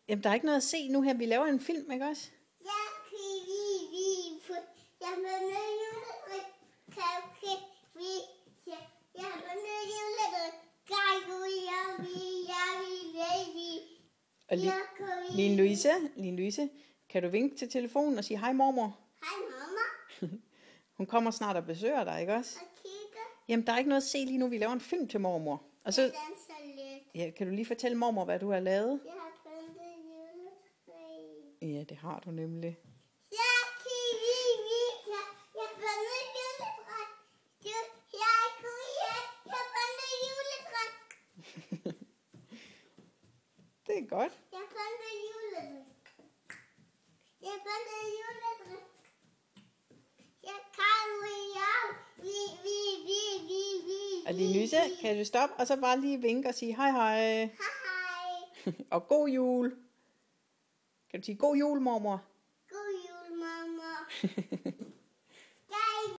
Jamen, der er ikke noget at se nu her. Vi laver en film, ikke også? Og Line Louise, kan du vinke til telefonen og sige hej mormor? Hej mamma. Hun kommer snart og besøger dig, ikke også? Og kigger. Jamen, der er ikke noget at se lige nu. Vi laver en film til mormor. Og så, Jeg danser lidt. ja, kan du lige fortælle mormor, hvad du har lavet? Jeg har pyntet juletræ. Ja, det har du nemlig. Jeg pyntet juletræ. Jeg pyntet juletræ. Det er godt. Jeg pyntet juletræ. Jeg pyntet juletræ. Jeg kan Og Line Louise, kan du stoppe og så bare lige vinke og sige hej hej. Hej. Og god jul. Kan du sige god jul, mormor? God jul, mamma.